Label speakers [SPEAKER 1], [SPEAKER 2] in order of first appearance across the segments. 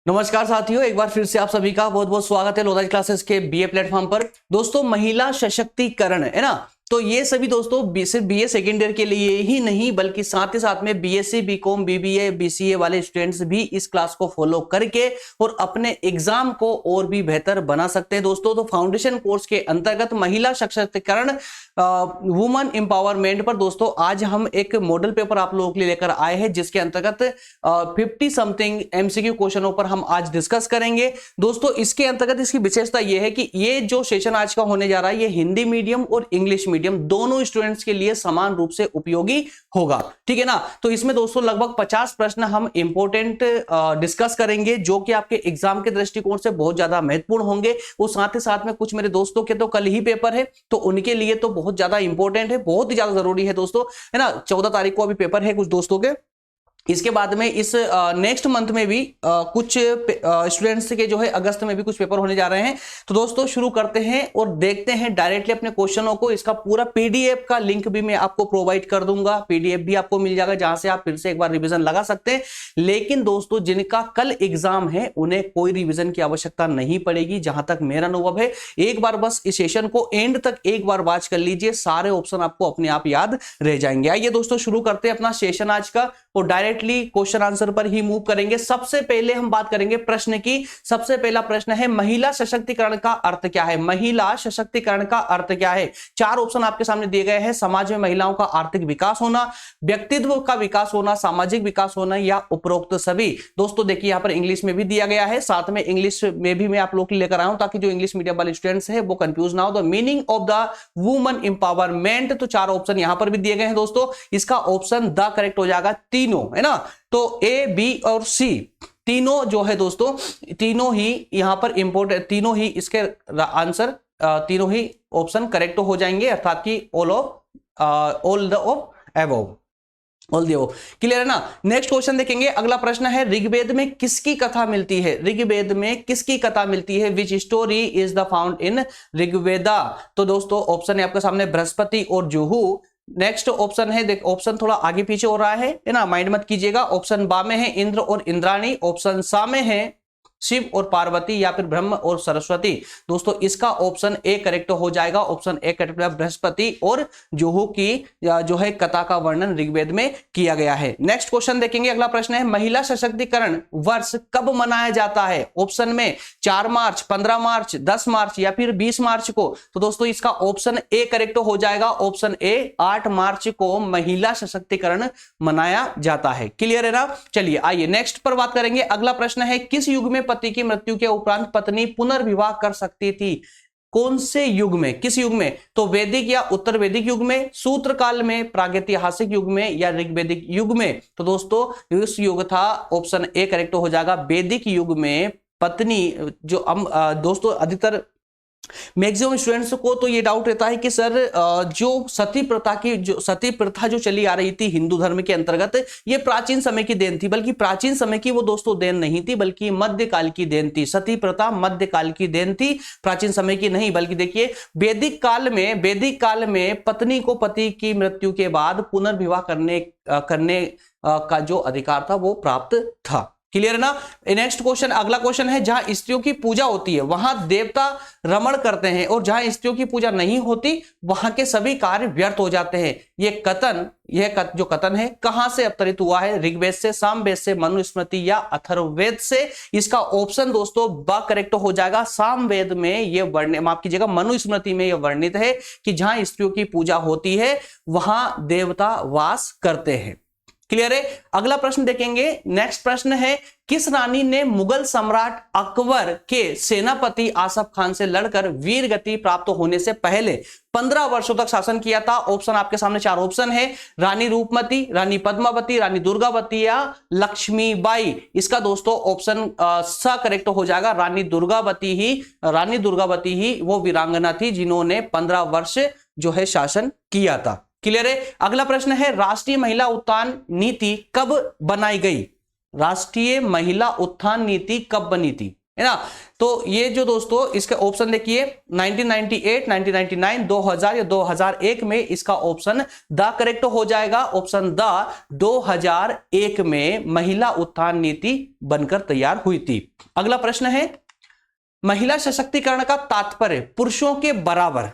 [SPEAKER 1] नमस्कार साथियों, एक बार फिर से आप सभी का बहुत बहुत स्वागत है लोधाज क्लासेस के बीए प्लेटफॉर्म पर। दोस्तों, महिला सशक्तिकरण है ना, तो ये सभी दोस्तों सिर्फ बीए सेकेंड ईयर के लिए ही नहीं बल्कि साथ ही साथ में बीएससी बीकॉम बीबीए बीसीए वाले स्टूडेंट्स भी इस क्लास को फॉलो करके और अपने एग्जाम को और भी बेहतर बना सकते हैं। दोस्तों, तो फाउंडेशन कोर्स के अंतर्गत महिला सशक्तिकरण वुमन एम्पावरमेंट पर दोस्तों आज हम एक मॉडल पेपर आप लोगों के लिए लेकर आए हैं, जिसके अंतर्गत 50 समथिंग एमसीक्यू क्वेश्चनों पर हम आज डिस्कस करेंगे। दोस्तों, इसके अंतर्गत इसकी विशेषता यह है कि ये जो सेशन आज का होने जा रहा है ये हिंदी मीडियम और इंग्लिश मीडियम दोनों स्टूडेंट्स के लिए समान रूप से उपयोगी होगा, ठीक है ना। तो इसमें दोस्तों लगभग 50 प्रश्न हम इंपोर्टेंट डिस्कस करेंगे जो कि आपके एग्जाम के दृष्टिकोण से बहुत ज्यादा महत्वपूर्ण होंगे। वो साथ ही साथ में कुछ मेरे दोस्तों के तो कल ही पेपर है, तो उनके लिए तो बहुत ज्यादा इंपॉर्टेंट है, बहुत ही ज्यादा जरूरी है दोस्तों, है ना। 14 तारीख को अभी पेपर है कुछ दोस्तों के। इसके बाद में इस नेक्स्ट मंथ में भी कुछ स्टूडेंट्स के जो है अगस्त में भी कुछ पेपर होने जा रहे हैं। तो दोस्तों शुरू करते हैं और देखते हैं डायरेक्टली अपने क्वेश्चनों को। इसका पूरा पीडीएफ का लिंक भी मैं आपको प्रोवाइड कर दूंगा, पीडीएफ भी आपको मिल जाएगा जहां से आप फिर से एक बार रिवीजन लगा सकते हैं। लेकिन दोस्तों, जिनका कल एग्जाम है उन्हें कोई रिवीजन की आवश्यकता नहीं पड़ेगी, जहां तक मेरा अनुभव है। एक बार बस इस सेशन को एंड तक एक बार वॉच कर लीजिए, सारे ऑप्शन आपको अपने आप याद रह जाएंगे। आइए दोस्तों शुरू करते हैं अपना सेशन आज का और डायरेक्टली क्वेश्चन आंसर पर ही मूव करेंगे। सबसे पहले हम बात करेंगे प्रश्न की। सबसे पहला प्रश्न है, महिला सशक्तिकरण का अर्थ क्या है? महिला सशक्तिकरण का अर्थ क्या है? चार ऑप्शन आपके सामने दिए गए हैं। समाज में महिलाओं का आर्थिक विकास होना, व्यक्तित्व का विकास होना, सामाजिक विकास होना या उपरोक्त सभी। दोस्तों देखिए यहां पर इंग्लिश में भी दिया गया है, साथ में इंग्लिश में भी मैं आप लोग लेकर आया हूं ताकि जो इंग्लिश मीडियम वाले स्टूडेंट्स है वो कंफ्यूज ना हो। The meaning of the woman empowerment, तो चार ऑप्शन यहां पर भी दिए गए हैं दोस्तों। इसका ऑप्शन द करेक्ट हो जाएगा, तीनों, है ना। तो ए बी और सी तीनों जो है दोस्तों, तीनों ही यहां पर इंपोर्टेंट, तीनों ही इसके आंसर, तीनों ही ऑप्शन करेक्ट हो जाएंगे, अर्थात कि all the of above, all the of. Clear है ना। नेक्स्ट क्वेश्चन देखेंगे। अगला प्रश्न है, ऋग्वेद में किसकी कथा मिलती है? ऋग्वेद में किसकी कथा मिलती है? Which story is the found in Rigveda? तो दोस्तों ऑप्शन है आपके सामने बृहस्पति और जुहू। नेक्स्ट ऑप्शन है, देख ऑप्शन थोड़ा आगे पीछे हो रहा है ना, माइंड मत कीजिएगा। ऑप्शन बा में है इंद्र और इंद्राणी, ऑप्शन सा में है शिव और पार्वती या फिर ब्रह्म और सरस्वती। दोस्तों इसका ऑप्शन ए करेक्ट हो जाएगा। ऑप्शन ए करेक्ट, बृहस्पति और जुहू की जो है कथा का वर्णन ऋग्वेद में किया गया है। नेक्स्ट क्वेश्चन देखेंगे। अगला प्रश्न है, महिला सशक्तिकरण वर्ष कब मनाया जाता है? ऑप्शन में 4 मार्च, 15 मार्च, 10 मार्च या फिर 20 मार्च को। तो दोस्तों इसका ऑप्शन ए करेक्ट हो जाएगा। ऑप्शन ए 8 मार्च को महिला सशक्तिकरण मनाया जाता है। क्लियर है ना। चलिए आइए नेक्स्ट पर बात करेंगे। अगला प्रश्न है, किस युग में पति की मृत्यु के उपरांत पत्नी पुनर्विवाह कर सकती थी? कौन से युग में, किस युग में? तो वैदिक या उत्तर वैदिक युग में, सूत्र काल में, प्रागैतिहासिक युग में या ऋग्वैदिक युग में? तो दोस्तों इस युग था, ऑप्शन ए करेक्ट हो जाएगा। वैदिक युग में पत्नी जो दोस्तों अधिकतर मैक्सिमम स्टूडेंट्स को तो ये डाउट रहता है कि सर जो सती प्रथा की, जो सती प्रथा जो चली आ रही थी हिंदू धर्म के अंतर्गत, ये प्राचीन समय की देन थी। बल्कि प्राचीन समय की वो दोस्तों देन नहीं थी, बल्कि मध्यकाल की देन थी। सती प्रथा मध्यकाल की देन थी, प्राचीन समय की नहीं। बल्कि देखिए वैदिक काल में पत्नी को पति की मृत्यु के बाद पुनर्विवाह करने का जो अधिकार था वो प्राप्त था। क्लियर है ना। नेक्स्ट क्वेश्चन, अगला क्वेश्चन है, जहां स्त्रियों की पूजा होती है वहां देवता रमण करते हैं और जहां स्त्रियों की पूजा नहीं होती वहां के सभी कार्य व्यर्थ हो जाते हैं। जो कथन है कहां से अवतरित हुआ है? ऋग्वेद से, सामवेद से, मनुस्मृति या अथर्ववेद से? इसका ऑप्शन दोस्तों ब करेक्ट हो जाएगा। सामवेद में यह वर्णित, माफ कीजिएगा, मनुस्मृति में यह वर्णित है कि जहां स्त्रियों की पूजा होती है वहां देवता वास करते हैं। क्लियर है। अगला प्रश्न देखेंगे। नेक्स्ट प्रश्न है, किस रानी ने मुगल सम्राट अकबर के सेनापति आसफ खान से लड़कर वीर गति प्राप्त होने से पहले 15 वर्षों तक शासन किया था? ऑप्शन आपके सामने चार ऑप्शन है, रानी रूपमती, रानी पद्मावती, रानी दुर्गावती या लक्ष्मीबाई। इसका दोस्तों ऑप्शन स करेक्ट हो जाएगा। रानी दुर्गावती ही वो वीरांगना थी जिन्होंने 15 वर्ष जो है शासन किया था। क्लियर है। अगला प्रश्न है, राष्ट्रीय महिला उत्थान नीति कब बनाई गई? राष्ट्रीय महिला उत्थान नीति कब बनी थी? है ना। तो ये जो दोस्तों इसका ऑप्शन देखिए 1998, 1999, 2000 या 2001 में इसका ऑप्शन द करेक्ट हो जाएगा। ऑप्शन द 2001 में महिला उत्थान नीति बनकर तैयार हुई थी। अगला प्रश्न है, महिला सशक्तिकरण का तात्पर्य पुरुषों के बराबर,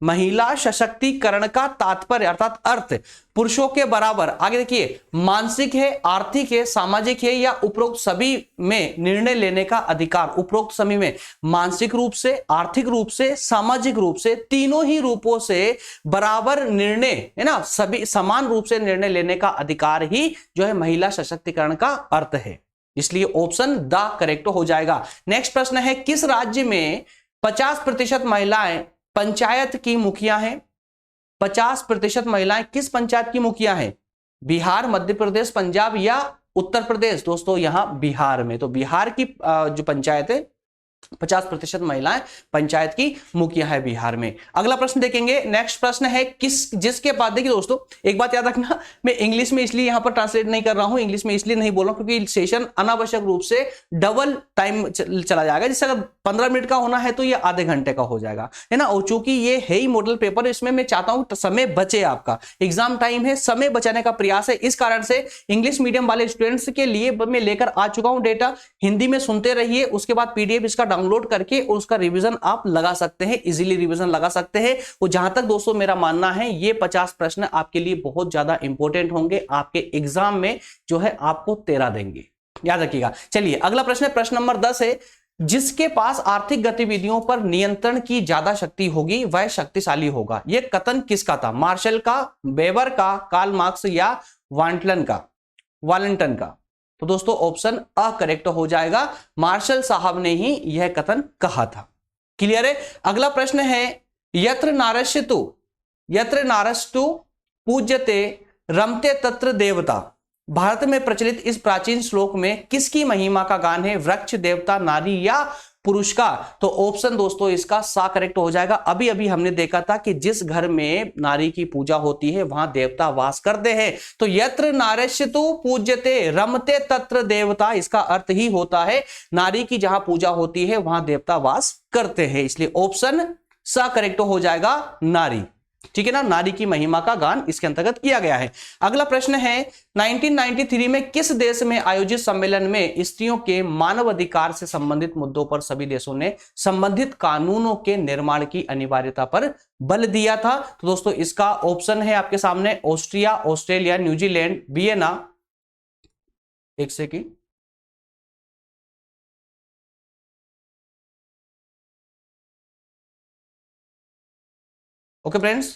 [SPEAKER 1] महिला सशक्तिकरण का तात्पर्य अर्थात अर्थ पुरुषों के बराबर, आगे देखिए, मानसिक है, आर्थिक है, सामाजिक है या उपरोक्त सभी में निर्णय लेने का अधिकार। उपरोक्त सभी में मानसिक रूप से, आर्थिक रूप से, सामाजिक रूप से, तीनों ही रूपों से बराबर निर्णय, है ना, सभी समान रूप से निर्णय लेने का अधिकार ही जो है महिला सशक्तिकरण का अर्थ है। इसलिए ऑप्शन द करेक्ट हो जाएगा। नेक्स्ट प्रश्न है, किस राज्य में 50% महिलाएं पंचायत की मुखिया हैं? 50% महिलाएं किस पंचायत की मुखिया हैं? बिहार, मध्य प्रदेश, पंजाब या उत्तर प्रदेश? दोस्तों यहां बिहार में, तो बिहार की जो पंचायत है 50% महिलाएं पंचायत की मुखिया है बिहार में। अगला प्रश्न देखेंगे। नेक्स्ट प्रश्न है, किस जिसके बाद, देखिए दोस्तों एक बात याद रखना, मैं इंग्लिश में इसलिए यहां पर ट्रांसलेट नहीं कर रहा हूं, इंग्लिश में इसलिए नहीं बोल रहा हूं क्योंकि सेशन अनावश्यक रूप से डबल टाइम चला जाएगा। जैसे अगर 15 मिनट का होना है तो ये आधे घंटे का हो जाएगा, है ना। और चूंकि ये है ही मॉडल पेपर, इसमें मैं चाहता हूं समय बचे, आपका एग्जाम टाइम है, समय बचाने का प्रयास है। इस कारण से इंग्लिश मीडियम वाले स्टूडेंट्स के लिए मैं लेकर आ चुका हूं डेटा। हिंदी में सुनते रहिए, उसके बाद पीडीएफ इसका डाउनलोड करके उसका रिवीजन आप लगा सकते हैं, इजीली रिवीजन लगा सकते हैं। और जहां तक दोस्तों मेरा मानना है, ये 50 प्रश्न आपके लिए बहुत ज्यादा इंपॉर्टेंट होंगे, आपके एग्जाम में जो है आपको 13 देंगे, याद रखिएगा। चलिए अगला प्रश्न है, प्रश्न नंबर 10 है, जिसके पास आर्थिक गतिविधियों पर नियंत्रण की ज्यादा शक्ति होगी वह शक्तिशाली होगा। यह कथन किसका था? मार्शल का, वेबर का, कार्ल मार्क्स या वालंटन का? तो दोस्तों ऑप्शन अ करेक्ट हो जाएगा, मार्शल साहब ने ही यह कथन कहा था। क्लियर है। अगला प्रश्न है, यत्र नारस्तु पूज्यते रमते तत्र देवता। भारत में प्रचलित इस प्राचीन श्लोक में किसकी महिमा का गान है? वृक्ष, देवता, नारी या पुरुष का? तो ऑप्शन दोस्तों इसका सा करेक्ट हो जाएगा। अभी अभी हमने देखा था कि जिस घर में नारी की पूजा होती है वहां देवता वास करते हैं। तो यत्र नारयस्तु पूज्यते रमते तत्र देवता, इसका अर्थ ही होता है नारी की जहां पूजा होती है वहां देवता वास करते हैं। इसलिए ऑप्शन सा करेक्ट हो जाएगा, नारी। ठीक है ना, नारी की महिमा का गान इसके अंतर्गत किया गया है। अगला प्रश्न है, 1993 में किस देश में आयोजित सम्मेलन में स्त्रियों के मानव अधिकार से संबंधित मुद्दों पर सभी देशों ने संबंधित कानूनों के निर्माण की अनिवार्यता पर बल दिया था? तो दोस्तों इसका ऑप्शन है आपके सामने, ऑस्ट्रिया, ऑस्ट्रेलिया, न्यूजीलैंड, वियना। एक सेकंड, ओके फ्रेंड्स,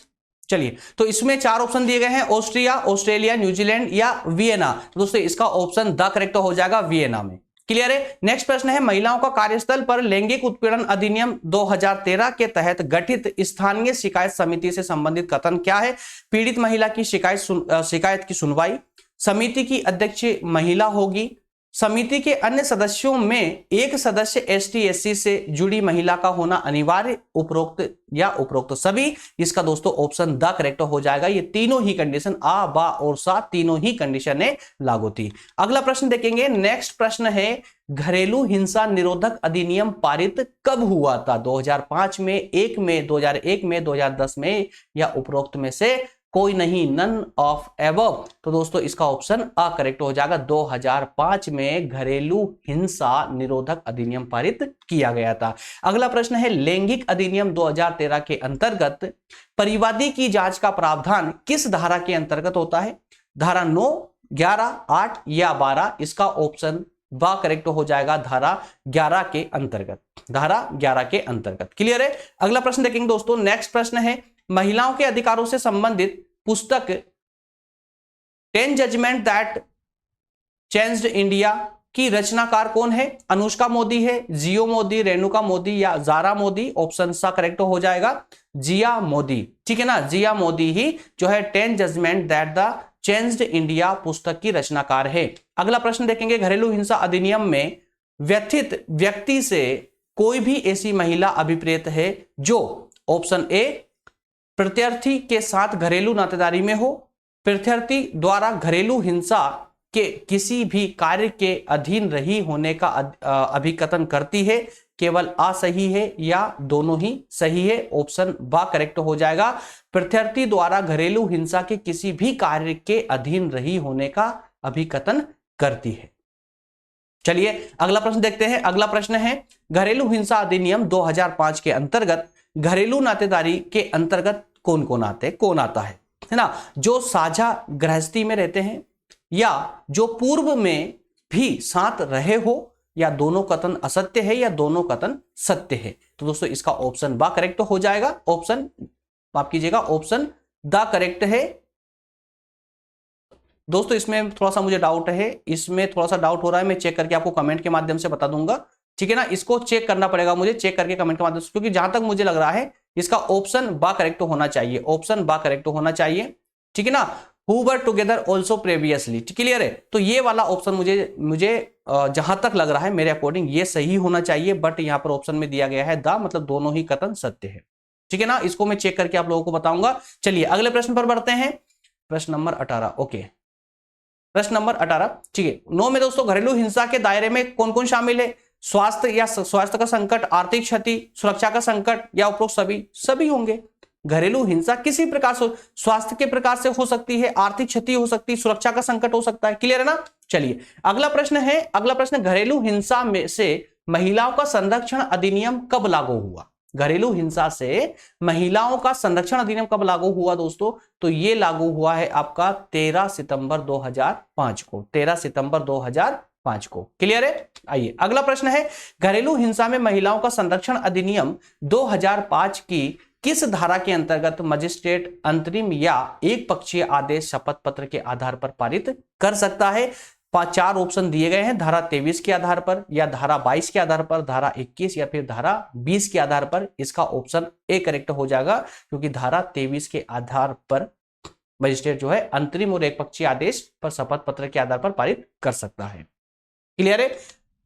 [SPEAKER 1] चलिए तो इसमें 4 ऑप्शन दिए गए हैं, ऑस्ट्रिया, ऑस्ट्रेलिया, न्यूजीलैंड या वियना। तो दोस्तों इसका ऑप्शन द करेक्ट हो जाएगा, वियना में। क्लियर है। नेक्स्ट प्रश्न है, महिलाओं का कार्यस्थल पर लैंगिक उत्पीड़न अधिनियम 2013 के तहत गठित स्थानीय शिकायत समिति से संबंधित कथन क्या है? पीड़ित महिला की शिकायत की सुनवाई, समिति की अध्यक्ष महिला होगी, समिति के अन्य सदस्यों में एक सदस्य ST/SC से जुड़ी महिला का होना अनिवार्य, उपरोक्त सभी। इसका दोस्तों ऑप्शन द करेक्ट हो जाएगा। ये तीनों ही कंडीशन आ, बा और सा तीनों ही कंडीशन है लागू थी। अगला प्रश्न देखेंगे। नेक्स्ट प्रश्न है, घरेलू हिंसा निरोधक अधिनियम पारित कब हुआ था? 2005 में, 1 में, 2001 में, 2010 में या उपरोक्त में से कोई नहीं, नन ऑफ एबव। तो दोस्तों इसका ऑप्शन अ करेक्ट हो जाएगा, 2005 में घरेलू हिंसा निरोधक अधिनियम पारित किया गया था। अगला प्रश्न है, लैंगिक अधिनियम 2013 के अंतर्गत परिवादी की जांच का प्रावधान किस धारा के अंतर्गत होता है? धारा 9, 11, 8 या 12? इसका ऑप्शन ब करेक्ट हो जाएगा, धारा 11 के अंतर्गत, धारा 11 के अंतर्गत। क्लियर है। अगला प्रश्न देखेंगे दोस्तों। नेक्स्ट प्रश्न है, महिलाओं के अधिकारों से संबंधित पुस्तक 10 जजमेंट दैट चेंज्ड इंडिया की रचनाकार कौन है? अनुष्का मोदी है, जियो मोदी, रेणुका मोदी या जारा मोदी? ऑप्शन सा करेक्ट हो जाएगा, जिया मोदी। ठीक है ना, जिया मोदी ही जो है 10 judgement that the changed India पुस्तक की रचनाकार है। अगला प्रश्न देखेंगे। घरेलू हिंसा अधिनियम में व्यथित व्यक्ति से कोई भी ऐसी महिला अभिप्रेत है जो, ऑप्शन ए, प्रत्यर्थी के साथ घरेलू नातेदारी में हो, प्रत्यर्थी द्वारा घरेलू हिंसा के किसी भी कार्य के अधीन रही होने का अभिकथन करती है, केवल आ सही है या दोनों ही सही है। ऑप्शन बा करेक्ट हो जाएगा। प्रत्यर्थी द्वारा घरेलू हिंसा के किसी भी कार्य के अधीन रही होने का अभिकथन करती है। चलिए अगला प्रश्न देखते हैं। अगला प्रश्न है घरेलू हिंसा अधिनियम 2005 के अंतर्गत घरेलू नातेदारी के अंतर्गत कौन कौन आता है ना? जो साझा गृहस्थी में रहते हैं, या जो पूर्व में भी साथ रहे हो, या दोनों कथन असत्य है, या दोनों कथन सत्य है। तो दोस्तों इसका ऑप्शन बा करेक्ट हो जाएगा। ऑप्शन माफ कीजिएगा, ऑप्शन द करेक्ट है। दोस्तों इसमें थोड़ा सा मुझे डाउट है, इसमें थोड़ा सा डाउट हो रहा है, मैं चेक करके आपको कमेंट के माध्यम से बता दूंगा, ठीक है ना? इसको चेक करना पड़ेगा मुझे, चेक करके कमेंट के माध्यम से, क्योंकि जहां तक मुझे लग रहा है इसका ऑप्शन बा करेक्ट होना चाहिए। ऑप्शन बा करेक्ट होना चाहिए, ठीक है ना? Who were together also previously, clear है? तो ये वाला ऑप्शन मुझे जहां तक लग रहा है मेरे अकॉर्डिंग ये सही होना चाहिए, बट यहां पर ऑप्शन में दिया गया है द, मतलब दोनों ही कथन सत्य है, ठीक है ना? इसको मैं चेक करके आप लोगों को बताऊंगा। चलिए अगले प्रश्न पर बढ़ते हैं। प्रश्न नंबर 18, ओके, प्रश्न नंबर 18, ठीक है। 9 में दोस्तों घरेलू हिंसा के दायरे में कौन कौन शामिल है? स्वास्थ्य का संकट, आर्थिक क्षति, सुरक्षा का संकट, या उपरोक्त सभी होंगे। घरेलू हिंसा किसी प्रकार से, स्वास्थ्य के प्रकार से हो सकती है, आर्थिक क्षति हो सकती है, सुरक्षा का संकट हो सकता है, क्लियर है ना? चलिए अगला प्रश्न है। अगला प्रश्न, घरेलू हिंसा में से महिलाओं का संरक्षण अधिनियम कब लागू हुआ? घरेलू हिंसा से महिलाओं का संरक्षण अधिनियम कब लागू हुआ दोस्तों? तो ये लागू हुआ है आपका 13 सितंबर 2005 को, 13 सितंबर 2005 को, क्लियर है? आइए अगला प्रश्न है, घरेलू हिंसा में महिलाओं का संरक्षण अधिनियम 2005 की किस धारा के अंतर्गत मजिस्ट्रेट अंतरिम या एक पक्षीय आदेश शपथ पत्र के आधार पर पारित कर सकता है? 4 ऑप्शन दिए गए हैं, धारा 23 के आधार पर, या धारा 22 के आधार पर, धारा 21 या फिर धारा 20 के आधार पर। इसका ऑप्शन ए करेक्ट हो जाएगा, क्योंकि धारा 23 के आधार पर मजिस्ट्रेट जो है अंतरिम और एक पक्षीय आदेश पर शपथ पत्र के आधार पर पारित कर सकता है, क्लियर है?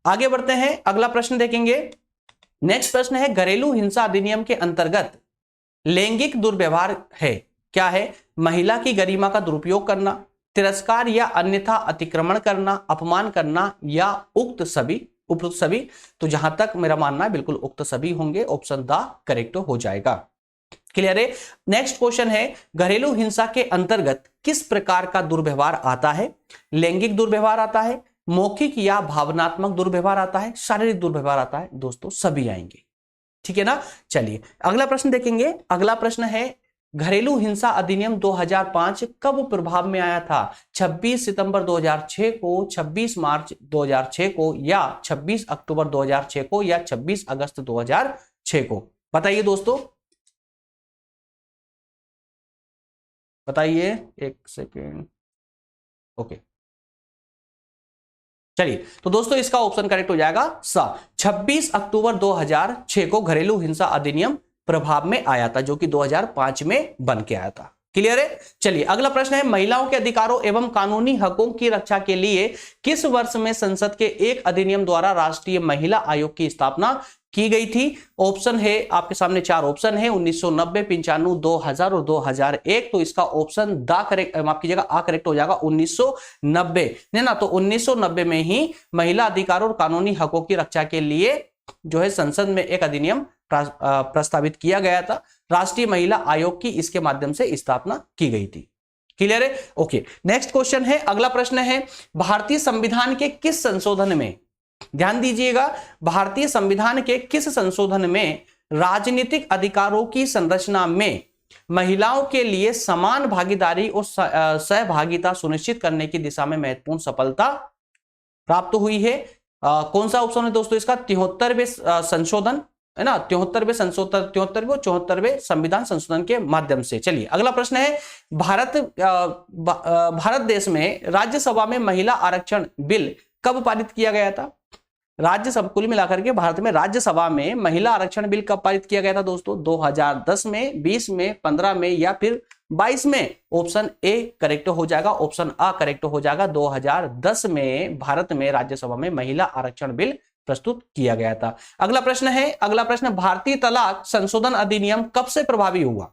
[SPEAKER 1] आगे बढ़ते हैं, अगला प्रश्न देखेंगे। नेक्स्ट प्रश्न है, घरेलू हिंसा अधिनियम के अंतर्गत लैंगिक दुर्व्यवहार है, क्या है? महिला की गरिमा का दुरुपयोग करना, तिरस्कार या अन्यथा अतिक्रमण करना, अपमान करना, या उपरोक्त सभी। तो जहां तक मेरा मानना है बिल्कुल उक्त सभी होंगे, ऑप्शन द करेक्ट हो जाएगा, क्लियर है? नेक्स्ट क्वेश्चन है, घरेलू हिंसा के अंतर्गत किस प्रकार का दुर्व्यवहार आता है? लैंगिक दुर्व्यवहार आता है, मौखिक या भावनात्मक दुर्व्यवहार आता है, शारीरिक दुर्व्यवहार आता है? दोस्तों सभी आएंगे, ठीक है ना? चलिए अगला प्रश्न देखेंगे। अगला प्रश्न है, घरेलू हिंसा अधिनियम 2005 कब प्रभाव में आया था? 26 सितंबर 2006 को, 26 मार्च 2006 को, या 26 अक्टूबर 2006 को, या 26 अगस्त 2006 को? बताइए दोस्तों, बताइए, एक सेकेंड, ओके। चलिए तो दोस्तों इसका ऑप्शन करेक्ट हो जाएगा सा, 26 अक्टूबर 2006 को घरेलू हिंसा अधिनियम प्रभाव में आया था, जो कि 2005 में बन के आया था, क्लियर है? चलिए अगला प्रश्न है, महिलाओं के अधिकारों एवं कानूनी हकों की रक्षा के लिए किस वर्ष में संसद के एक अधिनियम द्वारा राष्ट्रीय महिला आयोग की स्थापना की गई थी? ऑप्शन है आपके सामने, 4 ऑप्शन है, 1990, 95, 2000 और 2001। तो इसका ऑप्शन द करेक्ट, माफ कीजिएगा, आ करेक्ट हो जाएगा, 1990 है ना? तो 1990 में ही महिला अधिकारों और कानूनी हकों की रक्षा के लिए जो है संसद में एक अधिनियम प्रस्तावित किया गया था, राष्ट्रीय महिला आयोग की इसके माध्यम से स्थापना की गई थी, क्लियर है? ओके, नेक्स्ट क्वेश्चन है, अगला प्रश्न है, भारतीय संविधान के किस संशोधन में, ध्यान दीजिएगा, भारतीय संविधान के किस संशोधन में राजनीतिक अधिकारों की संरचना में महिलाओं के लिए समान भागीदारी और सहभागिता सुनिश्चित करने की दिशा में महत्वपूर्ण सफलता प्राप्त हुई है? कौन सा ऑप्शन है दोस्तों इसका? 73वें संशोधन है ना, 73वें संविधान संशोधन के माध्यम से। चलिए अगला प्रश्न है, भारत देश में राज्यसभा में महिला आरक्षण बिल कब पारित किया गया था? राज्यसभा, कुल मिलाकर के भारत में राज्यसभा में महिला आरक्षण बिल कब पारित किया गया था दोस्तों? 2010 में, 20 में, 15 में, या फिर 22 में? ऑप्शन ए करेक्ट हो जाएगा, ऑप्शन आ करेक्ट हो जाएगा। 2010 में भारत में राज्यसभा में महिला आरक्षण बिल प्रस्तुत किया गया था। अगला प्रश्न है, अगला प्रश्न, भारतीय तलाक संशोधन अधिनियम कब से प्रभावी हुआ?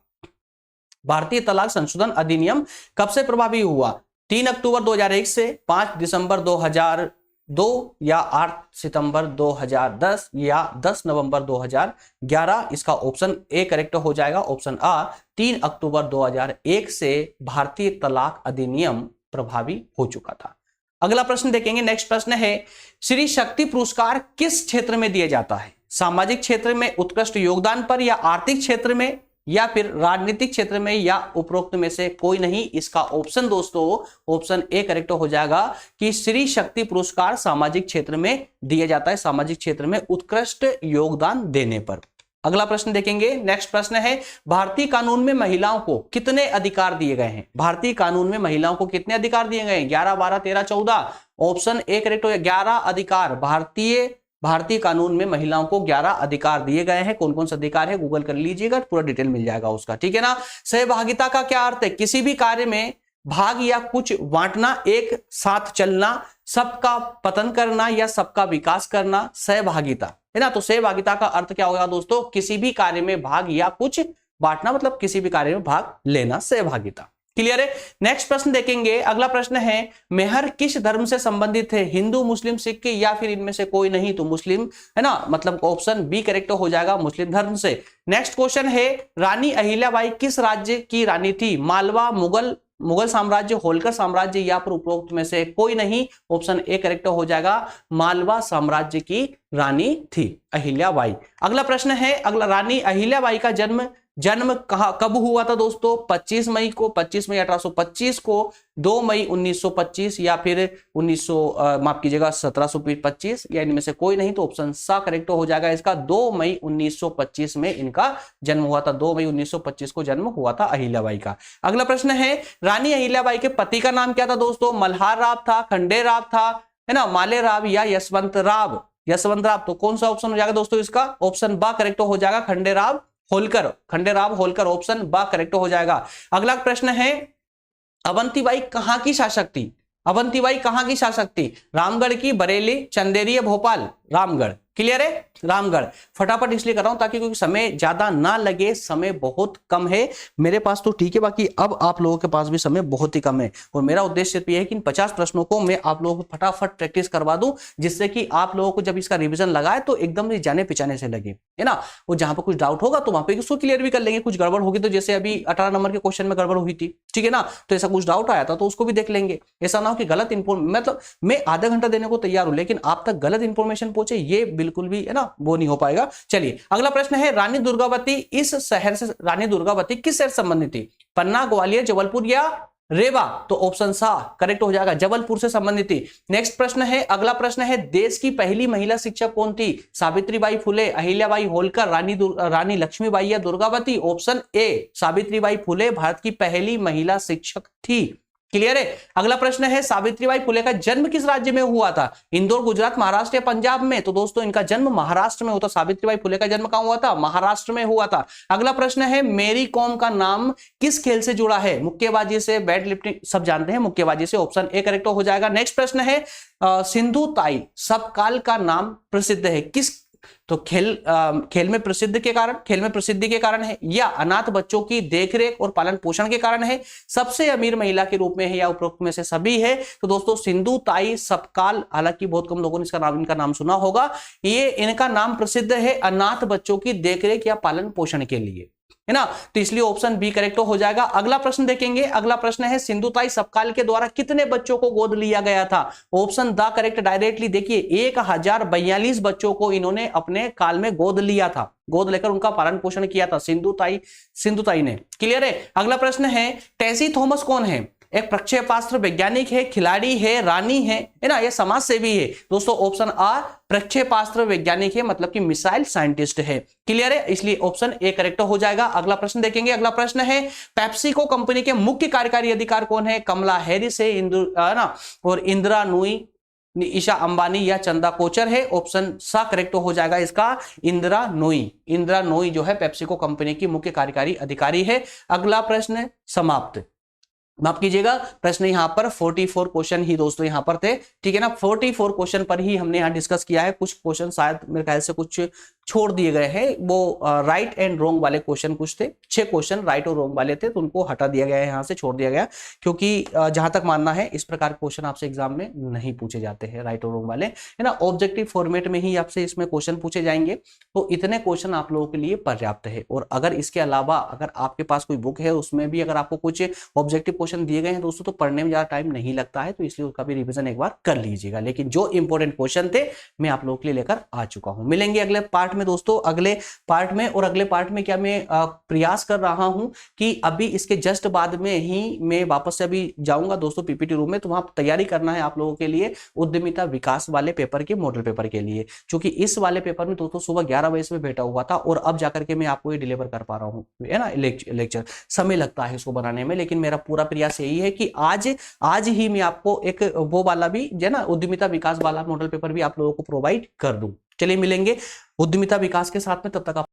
[SPEAKER 1] भारतीय तलाक संशोधन अधिनियम कब से प्रभावी हुआ? 3 अक्टूबर 2001 से 5 दिसंबर 2002 या 8 सितंबर 2010 या 10 नवंबर 2011। इसका ऑप्शन ए करेक्ट हो जाएगा, ऑप्शन आ 3 अक्टूबर 2001 से भारतीय तलाक अधिनियम प्रभावी हो चुका था। अगला प्रश्न देखेंगे, नेक्स्ट प्रश्न है श्री शक्ति पुरस्कार किस क्षेत्र में दिया जाता है? सामाजिक क्षेत्र में उत्कृष्ट योगदान पर, या आर्थिक क्षेत्र में, या फिर राजनीतिक क्षेत्र में, या उपरोक्त में से कोई नहीं। इसका ऑप्शन दोस्तों ऑप्शन ए करेक्ट हो जाएगा कि श्री शक्ति पुरस्कार सामाजिक क्षेत्र में दिया जाता है, सामाजिक क्षेत्र में उत्कृष्ट योगदान देने पर। अगला प्रश्न देखेंगे, नेक्स्ट प्रश्न है भारतीय कानून में महिलाओं को कितने अधिकार दिए गए हैं? भारतीय कानून में महिलाओं को कितने अधिकार दिए गए हैं? 11, 12, 13, 14। ऑप्शन ए करेक्ट हो जाएगा, 11 अधिकार। भारतीय कानून में महिलाओं को 11 अधिकार दिए गए हैं। कौन कौन से अधिकार है गूगल कर लीजिएगा, पूरा डिटेल मिल जाएगा उसका, ठीक है ना। सहभागिता का क्या अर्थ है? किसी भी कार्य में भाग या कुछ बांटना, एक साथ चलना, सबका पतन करना या सबका विकास करना, सहभागिता है ना। तो सहभागिता का अर्थ क्या होगा दोस्तों? किसी भी कार्य में भाग या कुछ बांटना, मतलब किसी भी कार्य में भाग लेना, सहभागिता। क्लियर है। नेक्स्ट प्रश्न देखेंगे, अगला प्रश्न है मेहर किस धर्म से संबंधित है? हिंदू, मुस्लिम, सिख या फिर इनमें से कोई नहीं? तो मुस्लिम है ना, मतलब ऑप्शन बी करेक्ट हो जाएगा, मुस्लिम धर्म से। नेक्स्ट क्वेश्चन है रानी अहिल्याबाई किस राज्य की रानी थी? मालवा, मुगल साम्राज्य, होलकर साम्राज्य या फिर उपरोक्त में से कोई नहीं। ऑप्शन ए करेक्ट हो जाएगा, मालवा साम्राज्य की रानी थी अहिल्याबाई। अगला प्रश्न है, अगला रानी अहिल्याबाई का जन्म कब हुआ था दोस्तों? 25 मई 1825 को, 2 मई 1925 या फिर 1725 या इनमें से कोई नहीं। तो ऑप्शन सा करेक्ट हो जाएगा इसका, 2 मई 1925 में इनका जन्म हुआ था। 2 मई 1925 को जन्म हुआ था अहिल्याबाई का। अगला प्रश्न है रानी अहिल्याबाई के पति का नाम क्या था दोस्तों? मल्हार राव था, खंडे राव था, है ना, माले राव या यशवंत राव? तो कौन सा ऑप्शन हो जाएगा दोस्तों इसका? ऑप्शन बा करेक्ट हो जाएगा, खंडे राव होलकर, ऑप्शन बा करेक्ट हो जाएगा। अगला प्रश्न है अवंतीबाई कहां की शासक थी? रामगढ़ की, बरेली, चंदेरी या भोपाल? रामगढ़। क्लियर है, रामगढ़। फटाफट इसलिए कर रहा हूं ताकि क्योंकि समय ज्यादा ना लगे, समय बहुत कम है मेरे पास तो, ठीक है। बाकी अब आप लोगों के पास भी समय बहुत ही कम है और मेरा उद्देश्य सिर्फ ये है कि इन 50 प्रश्नों को मैं आप लोगों को फटाफट प्रैक्टिस करवा दूं, जिससे कि आप लोगों को जब इसका रिवीजन लगाए तो एकदम जाने पिछाने से लगे, है ना। वो जहां पर कुछ डाउट होगा तो वहां पे उसको क्लियर भी कर लेंगे। कुछ गड़बड़ होगी तो जैसे अभी 18 नंबर के क्वेश्चन में गड़बड़ हुई थी, ठीक है ना, तो ऐसा कुछ डाउट आया था तो उसको भी देख लेंगे। ऐसा ना हो कि गलत मतलब मैं आधा घंटा देने को तैयार हूं लेकिन आप तक गलत इंफॉर्मेशन पहुंचे, ये बिल्कुल भी है ना, वो नहीं हो पाएगा। चलिए अगला प्रश्न है रानी दुर्गावती किस शहर से संबंधित थी? पन्ना, ग्वालियर, जबलपुर या रेवा? तो ऑप्शन सा करेक्ट हो जाएगा, जबलपुर से संबंधित थी। नेक्स्ट प्रश्न है, अगला प्रश्न है देश की पहली महिला शिक्षक कौन थी? सावित्रीबाई फुले, अहिल्याबाई होलकर, रानी लक्ष्मीबाई या दुर्गावती? ऑप्शन ए सावित्रीबाई फुले भारत की पहली महिला शिक्षक थी। क्लियर है। अगला प्रश्न है सावित्रीबाई फुले का जन्म किस राज्य में हुआ था? इंदौर, गुजरात, महाराष्ट्र या पंजाब में? तो दोस्तों इनका जन्म महाराष्ट्र में हुआ था। सावित्रीबाई फुले का जन्म कहां हुआ था? महाराष्ट्र में हुआ था। अगला प्रश्न है मेरी कॉम का नाम किस खेल से जुड़ा है? मुक्केबाजी से, वेट लिफ्टिंग, सब जानते हैं मुक्केबाजी से। ऑप्शन ए करेक्ट हो जाएगा। नेक्स्ट प्रश्न है सिंधु ताई सबकाल का नाम प्रसिद्ध है किस? तो खेल में प्रसिद्धि के कारण है, या अनाथ बच्चों की देखरेख और पालन पोषण के कारण है, सबसे अमीर महिला के रूप में है, या उपरोक्त में से सभी है? तो दोस्तों सिंधु ताई सबकाल, हालांकि बहुत कम लोगों ने इनका नाम सुना होगा, ये इनका नाम प्रसिद्ध है अनाथ बच्चों की देखरेख या पालन पोषण के लिए, है ना। तो इसलिए ऑप्शन बी करेक्ट हो जाएगा। अगला प्रश्न देखेंगे, अगला प्रश्न है सिंधुताई सबकाल के द्वारा कितने बच्चों को गोद लिया गया था? ऑप्शन द करेक्ट डायरेक्टली देखिए 1042 बच्चों को इन्होंने अपने काल में गोद लिया था, गोद लेकर उनका पालन पोषण किया था सिंधुताई ने। क्लियर है। अगला प्रश्न है टेसी थॉमस कौन है? एक प्रक्षेपास्त्र वैज्ञानिक है, खिलाड़ी है, रानी है ना, यह समाज सेवी है? दोस्तों ऑप्शन आ प्रक्षेपास्त्र वैज्ञानिक है, मतलब कि मिसाइल साइंटिस्ट है। क्लियर है, इसलिए ऑप्शन ए करेक्ट हो जाएगा। अगला प्रश्न देखेंगे, अगला प्रश्न है पेप्सिको कंपनी के मुख्य कार्यकारी अधिकारी कौन है? कमला हैरिस है, और इंदिरा नूई, ईशा अंबानी या चंदा कोचर है? ऑप्शन सा करेक्ट हो जाएगा इसका, इंदिरा नोई जो है पेप्सिको कंपनी की मुख्य कार्यकारी अधिकारी है। अगला प्रश्न समाप्त। माफ कीजिएगा, प्रश्न यहां पर 44 क्वेश्चन ही दोस्तों यहां पर थे, ठीक है ना। 44 क्वेश्चन पर ही हमने यहां डिस्कस किया है। कुछ क्वेश्चन शायद मेरे ख्याल से कुछ छोड़ दिए गए हैं। वो राइट एंड रोंग वाले क्वेश्चन कुछ थे, 6 क्वेश्चन राइट और रोंग वाले थे, तो उनको हटा दिया गया है, यहाँ से छोड़ दिया गया, क्योंकि जहां तक मानना है इस प्रकार के क्वेश्चन आपसे एग्जाम में नहीं पूछे जाते हैं राइट और रोंग वाले, है ना। ऑब्जेक्टिव फॉर्मेट में ही आपसे इसमें क्वेश्चन पूछे जाएंगे, तो इतने क्वेश्चन आप लोगों के लिए पर्याप्त है। और अगर इसके अलावा अगर आपके पास कोई बुक है उसमें भी अगर आपको कुछ ऑब्जेक्टिव क्वेश्चन दिए गए हैं दोस्तों, तो पढ़ने में ज्यादा टाइम नहीं लगता है, तो इसलिए उसका भी रिवीजन एक बार कर लीजिएगा। लेकिन जो इंपॉर्टेंट क्वेश्चन थे मैं आप लोगों के लिए लेकर आ चुका हूं। मिलेंगे अगले पार्ट में दोस्तों, अगले पार्ट में। और अगले पार्ट में क्या मैं प्रयास कर रहा हूं कि अभी इसके जस्ट बाद में ही मैं वापस से अभी जाऊंगा दोस्तों पीपीटी रूम में, तो वहां तैयारी करना है आप लोगों के लिए उद्यमिता विकास वाले पेपर के, मॉडल पेपर के लिए, क्योंकि इस वाले पेपर में दोस्तों सुबह 11 बजे से बैठा हुआ था और अब जाकर के मैं आपको ये डिलीवर कर पा रहा हूं, है ना। लेक्चर समय लगता है इसको बनाने में, लेकिन मेरा पूरा प्रयास यही है कि आज ही मैं आपको एक वो वाला भी जो है ना उद्यमिता विकास वाला मॉडल पेपर भी आप लोगों को प्रोवाइड कर दूं। चलिए मिलेंगे उद्यमिता विकास के साथ में, तब तक आप